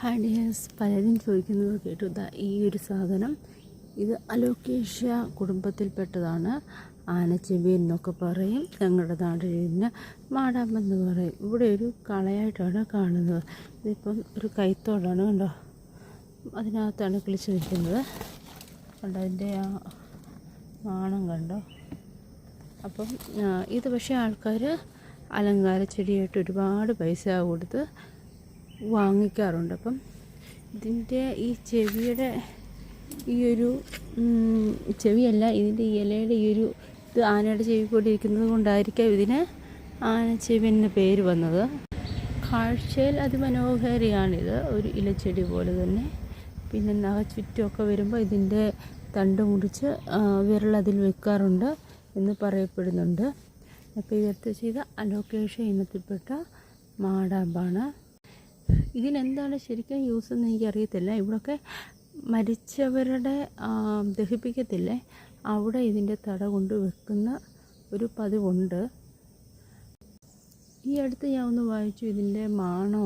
Hi dears, പലരും ചോദിക്കുന്നത് കേട്ടു. ഈ ഒരു സാധനം ഇത് അലോക്കേഷ്യ കുടുംബത്തിൽപ്പെട്ടതാണ്. ആനച്ചെവി എന്നൊക്കെ പറയും, ഞങ്ങളുടെ നാട്ടിൽ ഇതിന് മാടാമെന്ന് പറയും. ഇവിടെ ഒരു കളയായിട്ടാണ് കാണുന്നത്. ഇതിപ്പം ഒരു കൈത്തോടാണ്, കണ്ടോ, അതിനകത്താണ് കിളിച്ച് നിൽക്കുന്നത്. കണ്ടോ, അതിൻ്റെ ആ നാണം കണ്ടോ. അപ്പം ഇത് പക്ഷേ ആൾക്കാർ അലങ്കാര ചെടിയായിട്ട് ഒരുപാട് പൈസ കൊടുത്ത് വാങ്ങിക്കാറുണ്ട്. അപ്പം ഇതിൻ്റെ ഈ ചെവിയുടെ ഈ ഒരു ചെവിയല്ല, ഇതിൻ്റെ ഇലയുടെ ഈ ഒരു ഇത് ആനയുടെ ചെവി പോലെ ഇരിക്കുന്നത് കൊണ്ടായിരിക്കാം ഇതിന് ആനച്ചെവി എന്ന പേര് വന്നത്. കാഴ്ചയിൽ അതിമനോഹരിയാണിത്, ഒരു ഇലച്ചെടി പോലെ തന്നെ. പിന്നെ ചുറ്റുമൊക്കെ വരുമ്പോൾ ഇതിൻ്റെ തണ്ട് മുറിച്ച് വിരലതിൽ വെക്കാറുണ്ട് എന്ന് പറയപ്പെടുന്നുണ്ട്. അപ്പോൾ ഇതെടുത്ത് ചെയ്ത അലോക്കേഷ്യ ഇനത്തിൽപ്പെട്ട മാടാമ്പാണ്. ഇതിനെന്താണ് ശരിക്കും യൂസ് എന്ന് എനിക്കറിയത്തില്ല. ഇവിടെയൊക്കെ മരിച്ചവരുടെ ദഹിപ്പിക്കത്തില്ലേ, അവിടെ ഇതിൻ്റെ തട കൊണ്ട് വെക്കുന്ന ഒരു പതിവുണ്ട്. ഈ അടുത്ത് ഞാൻ ഒന്ന് വായിച്ചു, ഇതിൻ്റെ മാണോ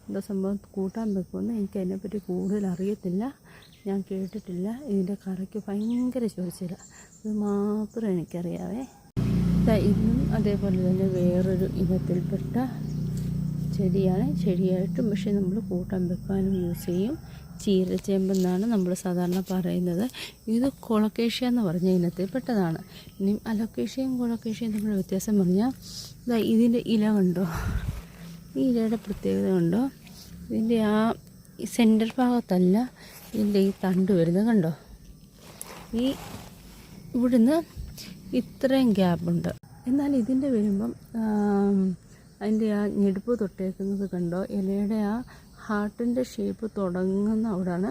എന്താ സംഭവം കൂട്ടാൻ വെക്കുമെന്ന്. എനിക്ക് അതിനെപ്പറ്റി കൂടുതൽ അറിയത്തില്ല, ഞാൻ കേട്ടിട്ടില്ല. ഇതിൻ്റെ കറയ്ക്ക് ഭയങ്കര ചൊറിച്ചില, ഇത് മാത്രം എനിക്കറിയാവേ. ഇന്നും അതേപോലെ തന്നെ വേറൊരു ഇനത്തിൽപ്പെട്ട ചെടിയാണ്. ചെടിയായിട്ടും പക്ഷേ നമ്മൾ കൂട്ടാൻ വെക്കാനും യൂസ് ചെയ്യും. ചീരച്ചേമ്പെന്നാണ് നമ്മൾ സാധാരണ പറയുന്നത്. ഇത് കൊളക്കേഷ്യ എന്ന് പറഞ്ഞ ഇനത്തിൽപ്പെട്ടതാണ്. ഇനി അലോക്കേഷ്യയും കൊളക്കേഷ്യയും തമ്മിലുള്ള വ്യത്യാസം പറഞ്ഞാൽ ഇതിൻ്റെ ഇല കണ്ടോ, ഈ ഇലയുടെ പ്രത്യേകത കണ്ടോ, ഇതിൻ്റെ ആ സെൻറ്റർ ഭാഗത്തല്ല ഇതിൻ്റെ ഈ തണ്ട് വരുന്നത് കണ്ടോ. ഈ ഇവിടുന്ന് ഇത്രയും ഗ്യാപ്പുണ്ട്. എന്നാൽ ഇതിൻ്റെ വരുമ്പം അതിൻ്റെ ആ ഞെടുപ്പ് തൊട്ടേക്കുന്നത് കണ്ടോ, ഇലയുടെ ആ ഹാർട്ടിൻ്റെ ഷേപ്പ് തുടങ്ങുന്ന അവിടെയാണ്.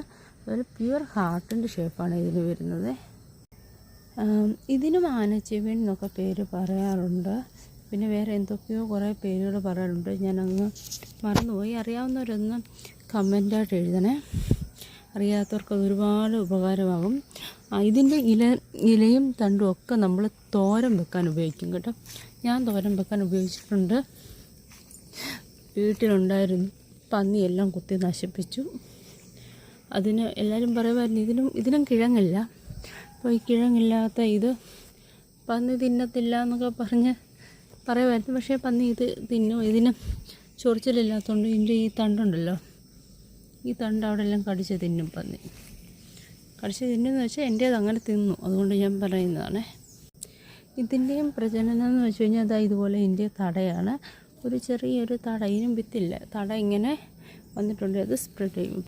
ഒരു പ്യുവർ ഹാർട്ടിൻ്റെ ഷേപ്പാണ് ഇതിന് വരുന്നത്. ഇതിനും ആനച്ചെവിയൻ എന്നൊക്കെ പേര് പറയാറുണ്ട്. പിന്നെ വേറെ എന്തൊക്കെയോ കുറേ പേരുകൾ പറയാറുണ്ട്, ഞാനങ്ങ് മറന്നുപോയി. അറിയാവുന്നവരൊന്ന് കമൻ്റായിട്ട് എഴുതണേ, അറിയാത്തവർക്ക് ഒരുപാട് ഉപകാരമാകും. ഇതിൻ്റെ ഇലയും തണ്ടും ഒക്കെ നമ്മൾ തോരൻ വെക്കാൻ ഉപയോഗിക്കും കേട്ടോ. ഞാൻ തോരൻ വെക്കാൻ ഉപയോഗിച്ചിട്ടുണ്ട്. വീട്ടിലുണ്ടായിരുന്നു പന്നിയെല്ലാം കുത്തി നശിപ്പിച്ചു. അതിന് എല്ലാവരും പറയുമായിരുന്നു ഇതിനും കിഴങ്ങില്ല. അപ്പോൾ ഈ കിഴങ്ങില്ലാത്ത ഇത് പന്നി തിന്നത്തില്ല എന്നൊക്കെ പറഞ്ഞ് പറയുമായിരുന്നു. പക്ഷേ പന്നി ഇത് തിന്നും. ഇതിന് ചൊറിച്ചിലില്ലാത്തതുകൊണ്ട് ഇതിൻ്റെ ഈ തണ്ടുണ്ടല്ലോ, ഈ തണ്ട് അവിടെ എല്ലാം കടിച്ച് തിന്നും പന്നി. കടിച്ച് തിന്നുമെന്ന് വെച്ചാൽ എൻ്റേത് അങ്ങനെ തിന്നു, അതുകൊണ്ട് ഞാൻ പറയുന്നതാണ്. ഇതിൻ്റെയും പ്രജനനം എന്ന് വെച്ച് കഴിഞ്ഞാൽ ഇതുപോലെ ഇതിൻ്റെ തടയാണ്, ഒരു ചെറിയൊരു തട, ഇതിനും വിത്തില്ല, തട ഇങ്ങനെ വന്നിട്ടുണ്ട്, അത് സ്പ്രെഡ് ചെയ്യും.